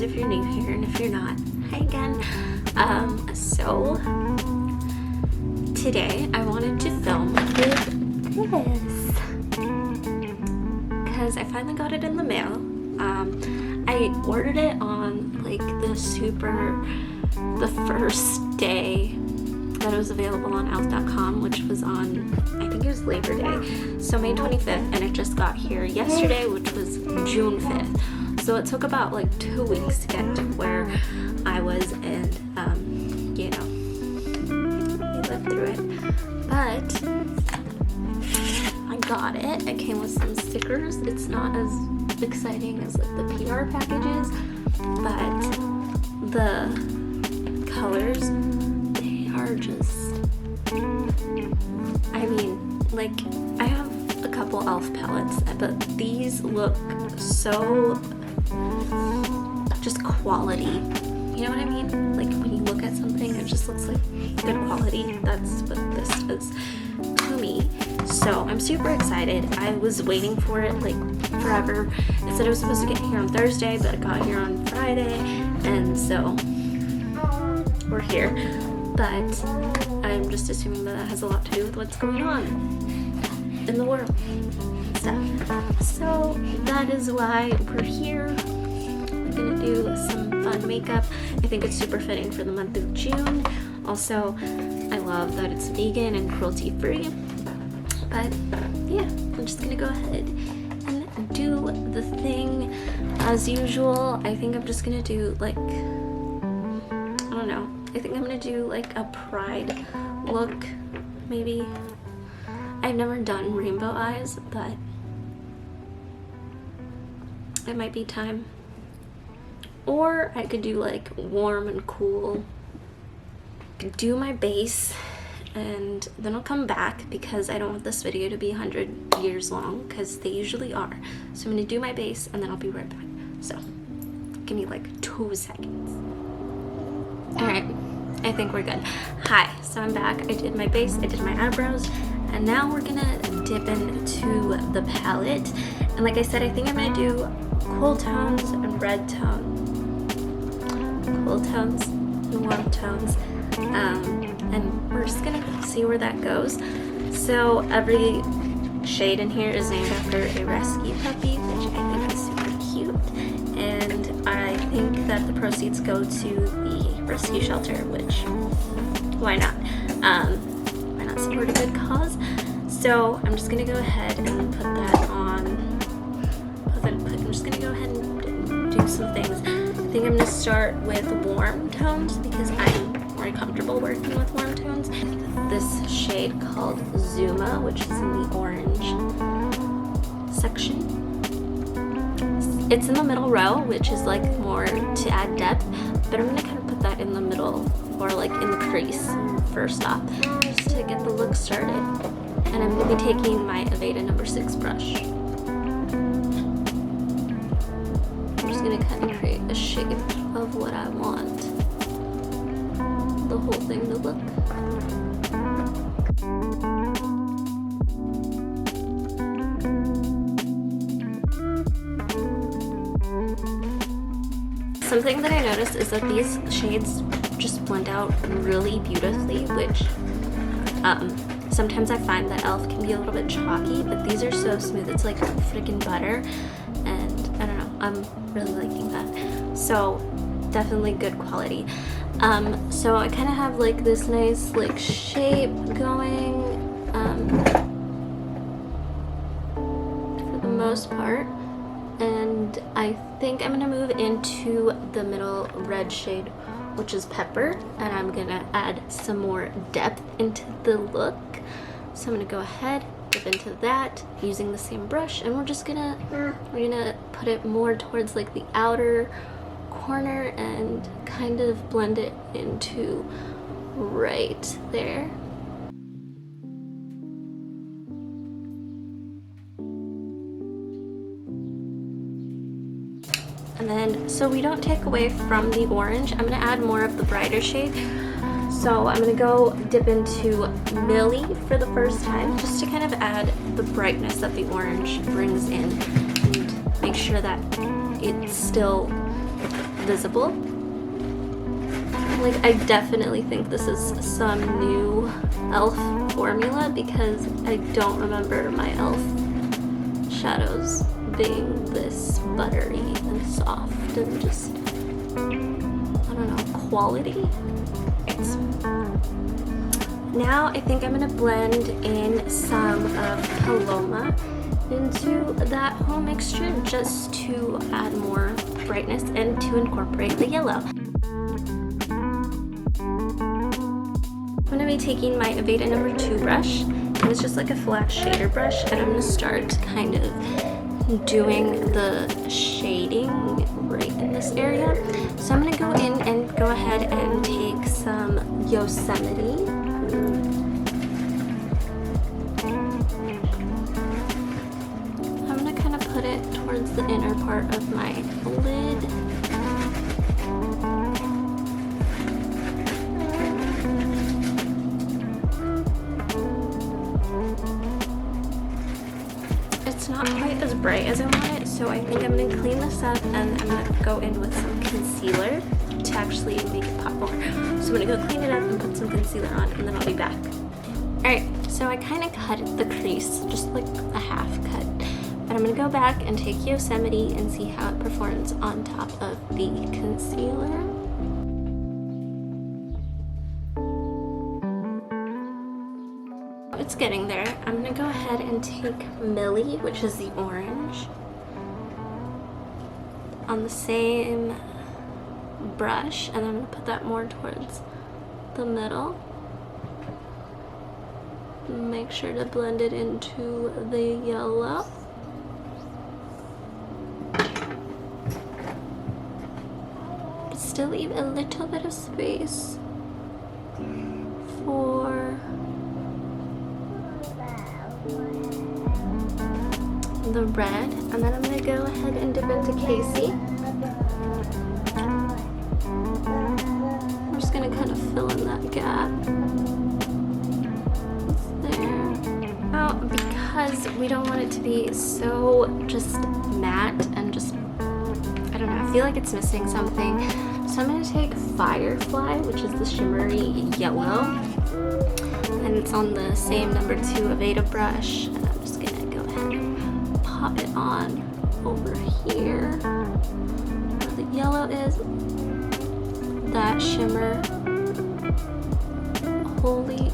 if you're new here, and if you're not, hi again. So today I wanted to film with this because I finally got it in the mail. I ordered it on like the first day that it was available on elf.com, which was on, I think it was Labor Day, so May 25th, and it just got here yesterday, which was June 5th. So it took about like 2 weeks to get to where I was, and you know, we lived through it. But I got it. It came with some stickers. It's not as exciting as like the PR packages, but the colors, they are just, I mean, like, I have a couple elf palettes, but these look so just quality. You know what I mean? Like when you look at something, it just looks like good quality. That's what this is to me. So I'm super excited. I was waiting for it like forever. It said it was supposed to get here on Thursday, but it got here on Friday, and so we're here. But I'm just assuming that has a lot to do with what's going on in the world and stuff. So that is why we're here. We're gonna do some fun makeup. I think it's super fitting for the month of June. Also, I love that it's vegan and cruelty free. But yeah, I'm just gonna go ahead and do the thing as usual. I think I'm just gonna do like, I don't know. I think I'm gonna do like a pride look, maybe. I've never done rainbow eyes, but it might be time. Or I could do like warm and cool. I could do my base, and then I'll come back because I don't want this video to be 100 years long, because they usually are. So I'm gonna do my base and then I'll be right back. So give me like 2 seconds. All right, I think we're good. Hi, so I'm back. I did my base, I did my eyebrows, and now we're gonna dip into the palette. And like I said, I think I'm gonna do cool tones and red tones. Cool tones and warm tones. And we're just gonna see where that goes. So every shade in here is named after a rescue puppy, which I think is super cute. And I think that the proceeds go to the rescue shelter, which, why not? Why not support a good cause? So I'm just gonna go ahead and put that on. I'm just gonna go ahead and do some things. I think I'm gonna start with warm tones because I'm more comfortable working with warm tones. This shade called Zuma, which is in the orange section. It's in the middle row, which is like more to add depth, but I'm gonna kind of put that in the middle, or like in the crease first off, just to get the look started. And I'm gonna be taking my Aveda number 6 brush. I'm just gonna kind of create a shape of what I want the whole thing to look. Something that I noticed is that these shades just blend out really beautifully, which sometimes I find that e.l.f. can be a little bit chalky, but these are so smooth. It's like freaking butter, and I don't know, I'm really liking that. So definitely good quality. So I kind of have like this nice like shape going for the most part, and I think I'm gonna move into the middle red shade, which is Pepper, and I'm gonna add some more depth into the look. So I'm gonna go ahead, dip into that using the same brush, and we're gonna put it more towards like the outer corner and kind of blend it into right there. And then, so we don't take away from the orange, I'm gonna add more of the brighter shade. So I'm gonna go dip into Millie for the first time, just to kind of add the brightness that the orange brings in and make sure that it's still visible. Like, I definitely think this is some new e.l.f. formula because I don't remember my e.l.f. shadows being this buttery and soft and just, I don't know, quality. Now I think I'm gonna blend in some of Paloma into that whole mixture just to add more brightness and to incorporate the yellow. I'm gonna be taking my Aveda number 2 brush, and it's just like a flat shader brush, and I'm gonna start kind of doing the shading right in this area. So I'm gonna go in and go ahead and take some Yosemite. I'm gonna kind of put it towards the inner part of my lid. It's not quite as bright as I want it, so I think I'm gonna clean this up and I'm gonna go in with some concealer to actually make it pop more. So I'm gonna go clean it up and put some concealer on, and then I'll be back. Alright, so I kind of cut the crease, just like a half cut. But I'm gonna go back and take Yosemite and see how it performs on top of the concealer. It's getting there. I'm gonna go ahead and take Millie, which is the orange, on the same brush, and I'm gonna put that more towards the middle. Make sure to blend it into the yellow. But still leave a little bit of space for the red, and then I'm going to go ahead and dip into Casey. I'm just going to kind of fill in that gap. There. Now, because we don't want it to be so just matte and just, I don't know, I feel like it's missing something. So I'm going to take Firefly, which is the shimmery yellow, and it's on the same number 2 Aveda brush, and I'm just going to go ahead and pop it on over here where the yellow is. That shimmer, holy,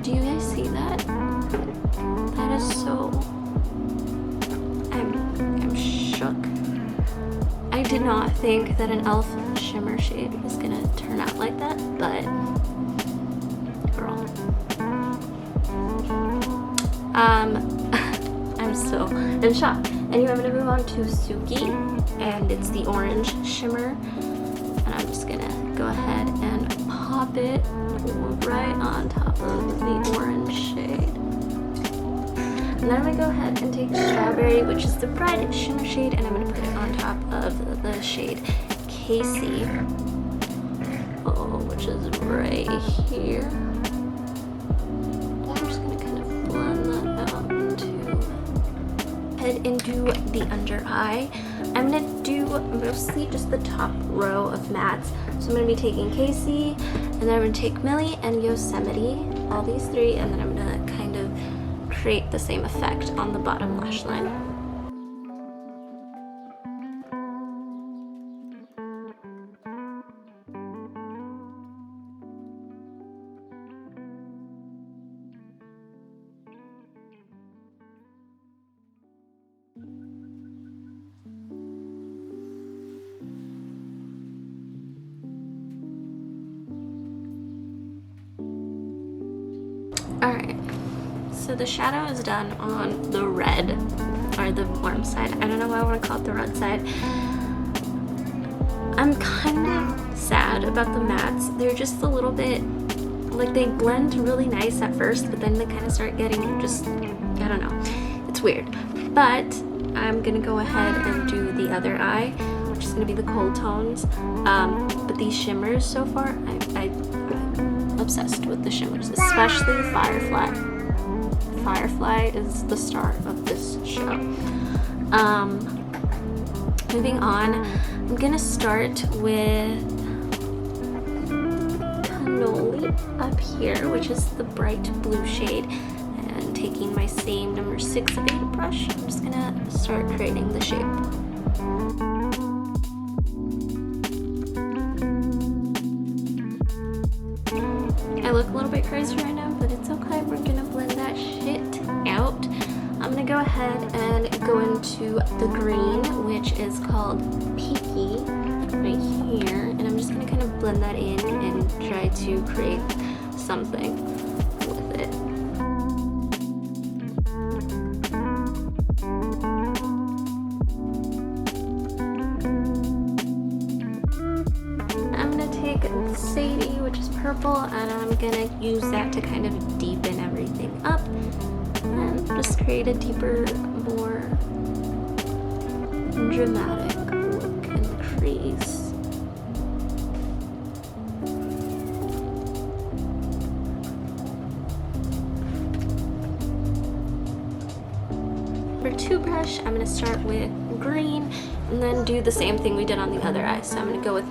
do you guys see that? That is so, I'm shook. I did not think that an e.l.f. shimmer shade was gonna turn out like that, but girl. I'm still in shock. Anyway, I'm gonna move on to Suki, and it's the orange shimmer, and I'm just gonna go ahead and pop it right on top of the orange shade. And then I'm gonna go ahead and take Strawberry, which is the bright shimmer shade, and I'm gonna put it on top of the shade Casey, which is right here. I'm just gonna kind of blend that out into the under eye. I'm gonna do mostly just the top row of mattes. So I'm gonna be taking Casey, and then I'm gonna take Millie and Yosemite, all these 3, and then I'm gonna kind of create the same effect on the bottom lash line. Alright, so the shadow is done on the red, or the warm side. I don't know why I want to call it the red side. I'm kind of sad about the mattes. They're just a little bit, like, they blend really nice at first, but then they kind of start getting just, I don't know. It's weird. But I'm going to go ahead and do the other eye, which is going to be the cold tones. But these shimmers so far, I'm obsessed with the shimmers, especially Firefly. Firefly is the star of this show. Moving on, I'm gonna start with cannoli up here, which is the bright blue shade, and taking my same number 6 fade brush, I'm just gonna start creating the shape. I look a little bit crazy right now, but it's okay. We're gonna blend that shit out. I'm gonna go ahead and go into the green, which is called Peaky, right here, and I'm just gonna kind of blend that in and try to create something with it. I'm gonna take Sadie, which is purple, and I'm gonna use that to kind of deepen everything up and just create a deeper, more dramatic look in the crease. For two brush, I'm gonna start with green and then do the same thing we did on the other eye. So I'm gonna go with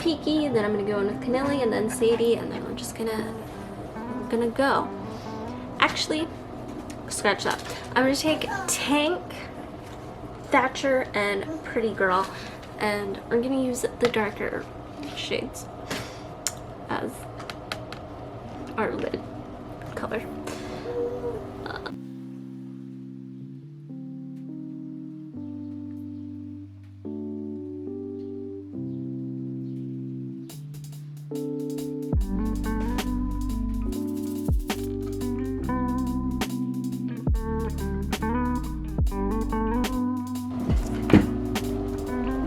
Peaky, then I'm gonna go in with Cannoli, and then Sadie, and then we're just gonna go. Actually, scratch that. I'm gonna take Tank, Thatcher, and Pretty Girl, and we're gonna use the darker shades as our lid color.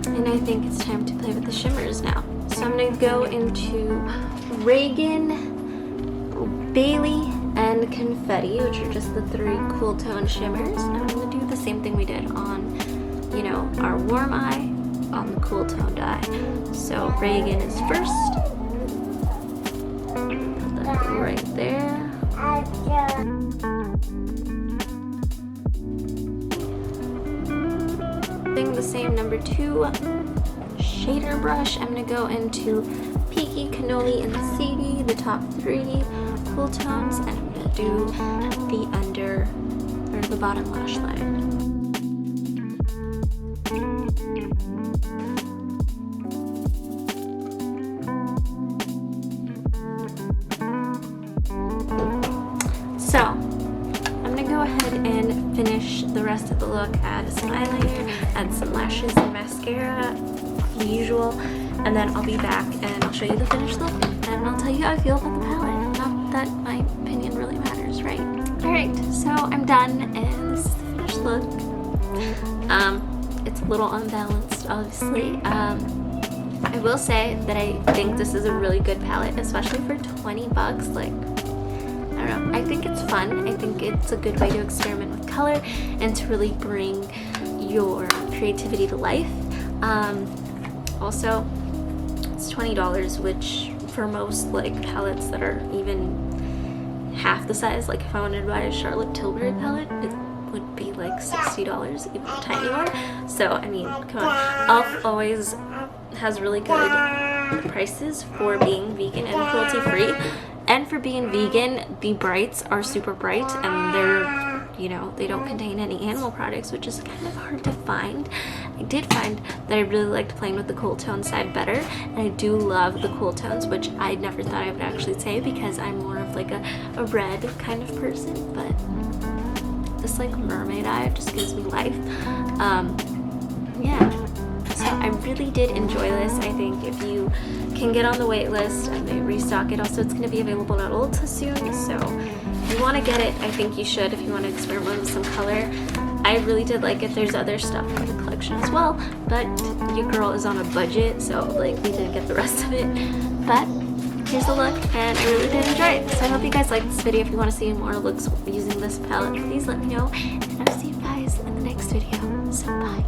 And I think it's time to play with the shimmers now. So I'm gonna go into Reagan, Bailey, and Confetti, which are just the 3 cool tone shimmers. And I'm gonna do the same thing we did on, you know, our warm eye on the cool toned eye. So Reagan is first. Put that right there. The same number 2 shader brush. I'm gonna go into Peaky, Cannoli, and Sadie, the top 3 cool tones, and I'm gonna do the under or the bottom lash line. So I'm gonna go ahead and finish the rest of the look, add some eyeliner, add some lashes and mascara, the usual, and then I'll be back and I'll show you the finished look, and I'll tell you how I feel about the palette. Not that my opinion really matters, right? Alright, so I'm done, and this is the finished look. It's a little unbalanced, obviously. I will say that I think this is a really good palette, especially for 20 bucks. Like, I don't know, I think it's fun. I think it's a good way to experiment with color and to really bring your creativity to life. Also, it's $20, which for most like palettes that are even half the size, like if I wanted to buy a Charlotte Tilbury palette, it would be like $60, even a tiny one. So I mean, come on, Elf always has really good prices for being vegan and cruelty free. And for being vegan, the brights are super bright, and they're, you know, they don't contain any animal products, which is kind of hard to find. I did find that I really liked playing with the cool tone side better, and I do love the cool tones, which I never thought I would actually say because I'm more of like a red kind of person, but this like mermaid eye just gives me life. Yeah. So I really did enjoy this. I think if you can get on the wait list and they restock it, also it's going to be available at Ulta soon, so if you want to get it, I think you should if you want to experiment with some color. I really did like it. There's other stuff in the collection as well, but your girl is on a budget, so like we didn't get the rest of it. But here's the look, and I really did enjoy it. So I hope you guys liked this video. If you want to see more looks using this palette, please let me know, and I'll see you guys in the next video. So bye.